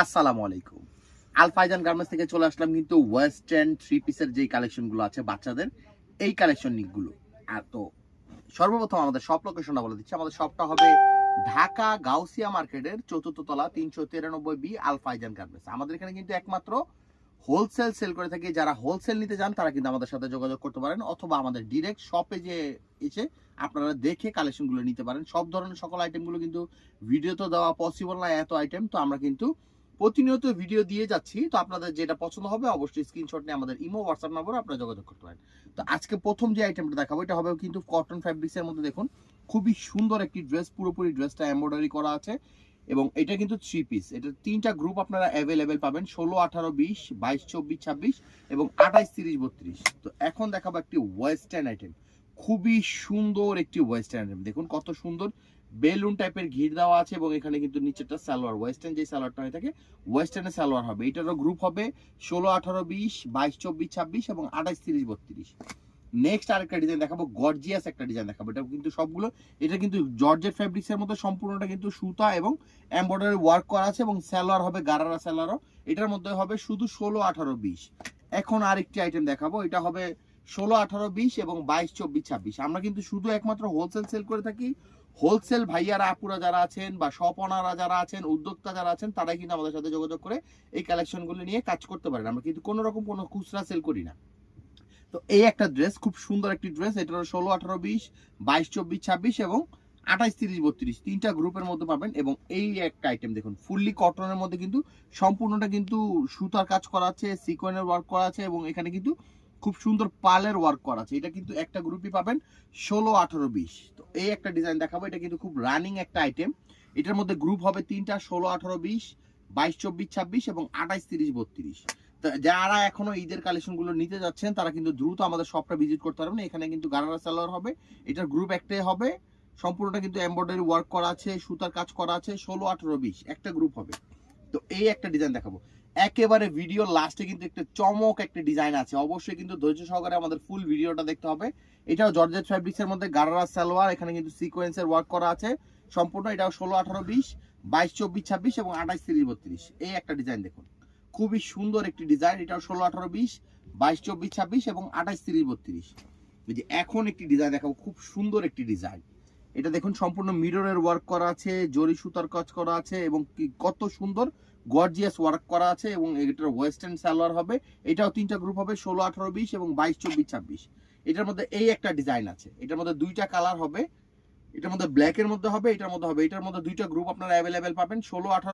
আসসালামু আলাইকুম। আল ফাইজান গার্মেন্টস থেকে চলে আসলাম কিন্তু ওয়েস্টার্ন থ্রি পিসের যেই কালেকশনগুলো আছে বাচ্চাদের এই কালেকশনগুলো। আর তো সর্বপ্রথম আমাদের শপ লোকেশনটা বলে দিচ্ছি। আমাদের শপটা হবে ঢাকা গাউসিয়া মার্কেটের ৪র্থ তলা ৩৯৩ বি আল ফাইজান গার্মেন্টস। আমাদের এখানে কিন্তু একমাত্র হোলসেল সেল করে থাকি। যারা হোলসেল নিতে চান তারা কিন্তু আমাদের সাথে যোগাযোগ করতে পারেন, অথবা আমাদের ডিরেক্ট শপে যে এসে আপনারা দেখে কালেকশনগুলো নিতে পারেন। সব ধরনের সকল আইটেমগুলো কিন্তু ভিডিওতে দেওয়া পসিবল না, এত আইটেম তো আমরা কিন্তু প্রতিনিয়ত ভিডিও দিয়ে যাচ্ছি। তো আপনাদের যেটা পছন্দ হবে অবশ্যই স্ক্রিনশট নিয়ে আমাদের ইমো হোয়াটসঅ্যাপ নম্বরে আপনারা যোগাযোগ করতে পারেন। তো আজকে প্রথম যে আইটেমটা দেখাবো এটা হবে কিন্তু কটন ফ্যাব্রিক্সের মধ্যে। দেখুন খুবই সুন্দর একটি ড্রেস, পুরোপুরি ড্রেসটা এমব্রয়ডারি করা আছে এবং এটা কিন্তু থ্রি পিস। এটা তিনটা গ্রুপ আপনারা অ্যাভেলেবেল পাবেন, 16, 18, 20, 22, 24, 26 এবং 28, 30, 32। তো এখন দেখাবো একটি ওয়েস্টার্ন আইটেম, খুবই সুন্দর একটি ওয়েস্টার্ন আইটেম। দেখুন কত সুন্দর বেলুন টাইপের ঘির দেওয়া আছে এবং এখানে কিন্তু নিচেরটা সালোয়ার, ওয়েস্টার্ন যে সালোয়ারটা হয়ে থাকে ওয়েস্টার্নের সালোয়ার হবে। এটারও গ্রুপ হবে 16, 18, 20, 22, 24, 26 এবং 28, 30, 32। নেক্সট আরেকটা ডিজাইন দেখাবো, গর্জিয়াস একটা ডিজাইন দেখাবো। এটা কিন্তু সবগুলো, এটা কিন্তু জর্জেট ফ্যাব্রিক্সের মধ্যে সম্পূর্ণটা কিন্তু সুতা এবং এমব্রয়ডারি ওয়ার্ক করা আছে এবং সালোয়ার হবে গারারা সালোয়ারও। এটার মধ্যে হবে শুধু 16, 18, 20। এখন আরেকটি আইটেম দেখাবো, এটা হবে 16, 18, 20 এবং 22, 24, 26। আমরা কিন্তু শুধু একমাত্র হোলসেল সেল করে থাকি। হোলসেল ভাইয়ারা আপুরা যারা আছেন বা শপ ওনাররা যারা আছেন, উদ্যোক্তা যারা আছেন, তারাই কিন্তু আমাদের সাথে যোগাযোগ করে এই কালেকশনগুলো নিয়ে কাজ করতে পারেন। আমরা কিন্তু কোনো রকম কোনো খুচরা সেল করি না। তো এই একটা ড্রেস, খুব সুন্দর একটি ড্রেস। এটা 16, 18, 20, 22, 24, 26 এবং 28, 30, 32 তিনটা গ্রুপের মধ্যে পাবেন। এবং এই একটা আইটেম দেখুন ফুললি কটনের মধ্যে কিন্তু সম্পূর্ণটা কিন্তু সুতার কাজ করা আছে, সিকোয়েন্সের ওয়ার্ক করা আছে এবং এখানে কিন্তু খুব সুন্দর পালের ওয়ার্ক করা আছে। এটা কিন্তু একটা গ্রুপই পাবেন 16, 18, 20। তো এই একটা ডিজাইন দেখাবো, এটা কিন্তু খুব রানিং একটা আইটেম। এটার মধ্যে গ্রুপ হবে তিনটা, 16, 18, 20, 22, 24, 26 এবং 28, 30, 32। যারা এখনো ঈদের কালেকশন গুলো নিতে যাচ্ছেন তারা কিন্তু দ্রুত আমাদের শপটা ভিজিট করতে পারবেন। এখানে কিন্তু গারারা সালোয়ার হবে, এটার গ্রুপ একটাই হবে, সম্পূর্ণটা কিন্তু এমব্রয়ডারি ওয়ার্ক করা আছে, সুতার কাজ করা আছে। 16, 18, 20 একটা গ্রুপ হবে। তো এই একটা ডিজাইন দেখাবো, একেবারে ভিডিও লাস্টে কিন্তু একটা চমক একটা ডিজাইন আছে, অবশ্যই কিন্তু ধৈর্য সহকারে আমাদের ফুল ভিডিওটা দেখতে হবে। এটাও জর্জেট ফ্যাব্রিক্সের মধ্যে গারারা সালোয়ার, এখানে কিন্তু সিকোয়েন্সের ওয়ার্ক করা আছে সম্পূর্ণ। এটাও 16, 18, 20, 22, 24, 26 এবং 28, 30, 32। এই একটা ডিজাইন দেখুন, খুবই সুন্দর একটি ডিজাইন। এটাও 16, 18, 20, 22, 24, 26 এবং 28, 30, 32। এই যে এখন একটি ডিজাইন দেখাবো, খুব সুন্দর একটি ডিজাইন। এটা দেখুন সম্পূর্ণ মিররের ওয়ার্ক করা আছে, জরি সুতার কাজ করা আছে এবং কত সুন্দর গর্জিয়াস ওয়ার্ক করা আছে এবং এটার ওয়েস্টার্ন সালোয়ার হবে। এটাও তিনটা গ্রুপ হবে, 16, 18, 20 এবং 22, 24, 26। এটার মধ্যে এই একটা ডিজাইন আছে, এটার মধ্যে দুইটা কালার হবে, এটার মধ্যে ব্ল্যাক এর মধ্যে হবে, এটার মধ্যে হবে। এটার মধ্যে দুইটা গ্রুপ আপনারা অ্যাভেলেবেল পাবেন, 16, 18